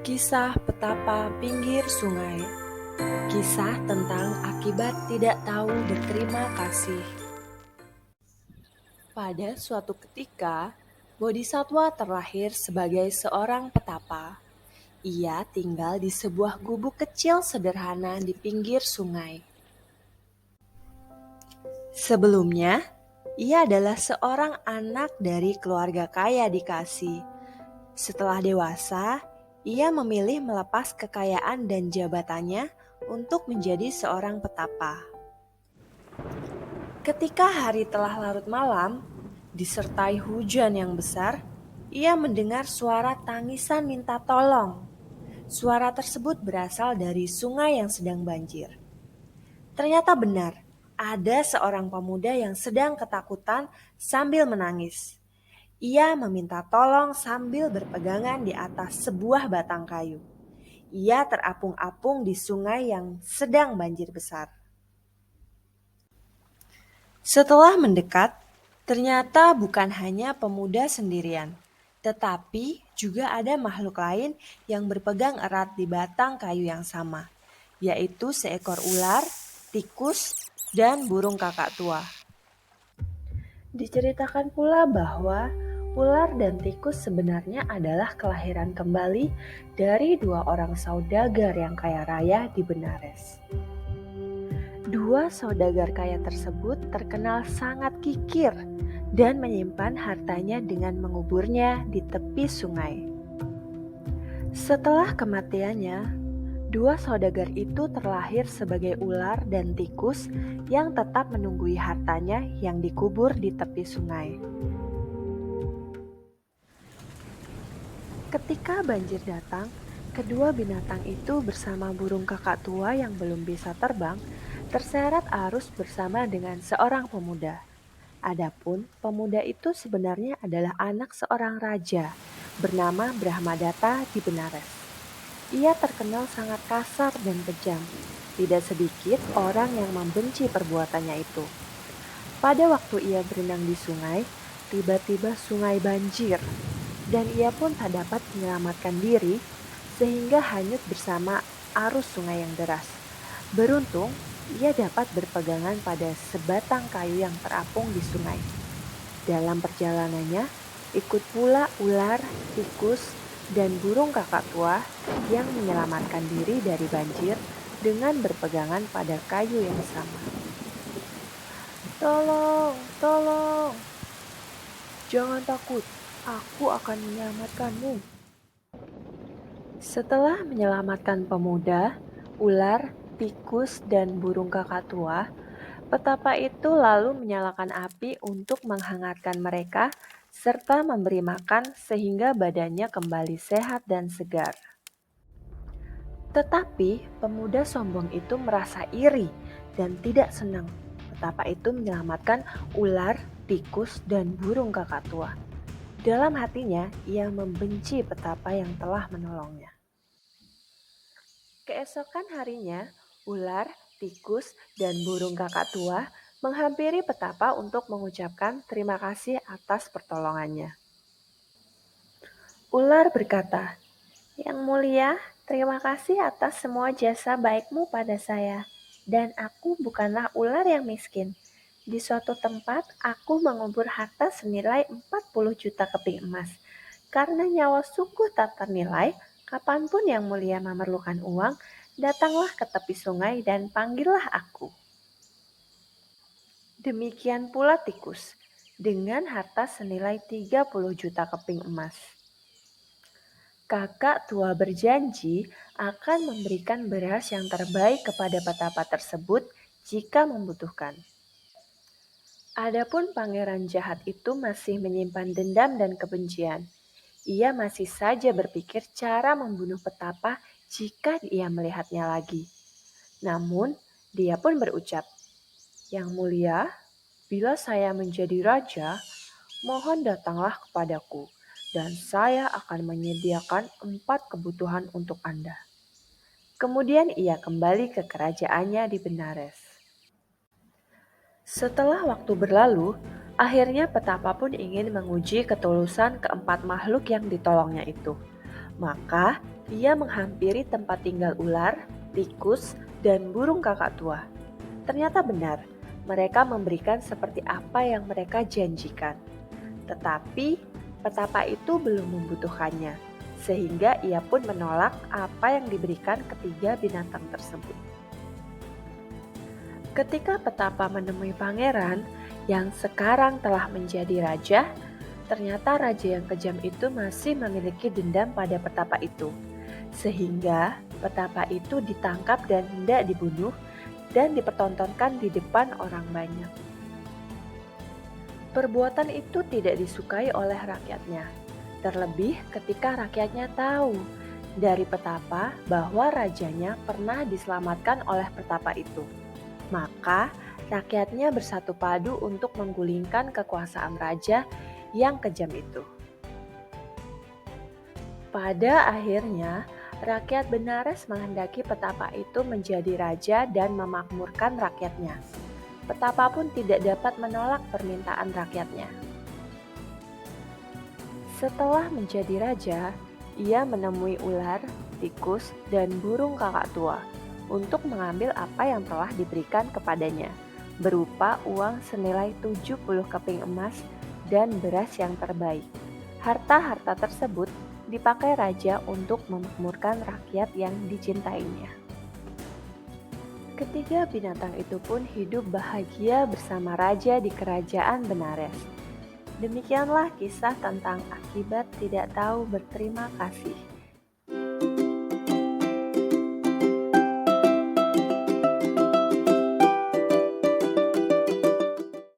Kisah Petapa Pinggir Sungai. Kisah tentang akibat tidak tahu berterima kasih. Pada suatu ketika, Bodhisatwa terlahir sebagai seorang petapa. Ia tinggal di sebuah gubuk kecil sederhana di pinggir sungai. Sebelumnya, ia adalah seorang anak dari keluarga kaya di Kasi. Setelah dewasa, ia memilih melepas kekayaan dan jabatannya untuk menjadi seorang petapa. Ketika hari telah larut malam, disertai hujan yang besar, ia mendengar suara tangisan minta tolong. Suara tersebut berasal dari sungai yang sedang banjir. Ternyata benar, ada seorang pemuda yang sedang ketakutan sambil menangis. Ia meminta tolong sambil berpegangan di atas sebuah batang kayu. Ia terapung-apung di sungai yang sedang banjir besar. Setelah mendekat, ternyata bukan hanya pemuda sendirian, tetapi juga ada makhluk lain yang berpegang erat di batang kayu yang sama, yaitu seekor ular, tikus, dan burung kakak tua. Diceritakan pula bahwa ular dan tikus sebenarnya adalah kelahiran kembali dari dua orang saudagar yang kaya raya di Benares. Dua saudagar kaya tersebut terkenal sangat kikir dan menyimpan hartanya dengan menguburnya di tepi sungai. Setelah kematiannya, dua saudagar itu terlahir sebagai ular dan tikus yang tetap menunggui hartanya yang dikubur di tepi sungai. Ketika banjir datang, kedua binatang itu bersama burung kakak tua yang belum bisa terbang, terseret arus bersama dengan seorang pemuda. Adapun pemuda itu sebenarnya adalah anak seorang raja bernama Brahmadatta di Benares. Ia terkenal sangat kasar dan kejam. Tidak sedikit orang yang membenci perbuatannya itu. Pada waktu ia berenang di sungai, tiba-tiba sungai banjir dan ia pun tak dapat menyelamatkan diri sehingga hanyut bersama arus sungai yang deras. Beruntung, ia dapat berpegangan pada sebatang kayu yang terapung di sungai. Dalam perjalanannya, ikut pula ular, tikus, dan burung kakak tua yang menyelamatkan diri dari banjir dengan berpegangan pada kayu yang sama. Tolong, tolong! Jangan takut, aku akan menyelamatkanmu. Setelah menyelamatkan pemuda, ular, tikus, dan burung kakak tua, petapa itu lalu menyalakan api untuk menghangatkan mereka serta memberi makan sehingga badannya kembali sehat dan segar. Tetapi pemuda sombong itu merasa iri dan tidak senang. Petapa itu menyelamatkan ular, tikus, dan burung kakak tua. Dalam hatinya, ia membenci petapa yang telah menolongnya. Keesokan harinya, ular, tikus, dan burung kakak tua menghampiri petapa untuk mengucapkan terima kasih atas pertolongannya. Ular berkata, "Yang mulia, terima kasih atas semua jasa baikmu pada saya. Dan aku bukanlah ular yang miskin. Di suatu tempat, aku mengubur harta senilai 40 juta keping emas. Karena nyawa sungguh tak ternilai, kapanpun yang mulia memerlukan uang, datanglah ke tepi sungai dan panggillah aku." Demikian pula tikus, dengan harta senilai 30 juta keping emas. Kakak tua berjanji akan memberikan beras yang terbaik kepada petapa tersebut jika membutuhkan. Adapun pangeran jahat itu masih menyimpan dendam dan kebencian. Ia masih saja berpikir cara membunuh petapa jika ia melihatnya lagi. Namun, dia pun berucap, "Yang mulia, bila saya menjadi raja, mohon datanglah kepadaku, dan saya akan menyediakan 4 kebutuhan untuk Anda." Kemudian ia kembali ke kerajaannya di Benares. Setelah waktu berlalu, akhirnya petapa pun ingin menguji ketulusan keempat makhluk yang ditolongnya itu. Maka Ia menghampiri tempat tinggal ular, tikus, dan burung kakak tua. Ternyata benar, mereka memberikan seperti apa yang mereka janjikan. Tetapi petapa itu belum membutuhkannya, sehingga ia pun menolak apa yang diberikan ketiga binatang tersebut. Ketika petapa menemui pangeran yang sekarang telah menjadi raja, ternyata raja yang kejam itu masih memiliki dendam pada petapa itu. Sehingga petapa itu ditangkap dan hendak dibunuh dan dipertontonkan di depan orang banyak. Perbuatan itu tidak disukai oleh rakyatnya, terlebih ketika rakyatnya tahu dari petapa bahwa rajanya pernah diselamatkan oleh petapa itu. Maka rakyatnya bersatu padu untuk menggulingkan kekuasaan raja yang kejam itu. Pada akhirnya, rakyat Benares menghendaki petapa itu menjadi raja dan memakmurkan rakyatnya. Petapa pun tidak dapat menolak permintaan rakyatnya. Setelah menjadi raja, ia menemui ular, tikus, dan burung kakak tua untuk mengambil apa yang telah diberikan kepadanya, berupa uang senilai 70 keping emas dan beras yang terbaik. Harta-harta tersebut dipakai raja untuk memakmurkan rakyat yang dicintainya. Ketiga binatang itu pun hidup bahagia bersama raja di kerajaan Benares. Demikianlah kisah tentang akibat tidak tahu berterima kasih.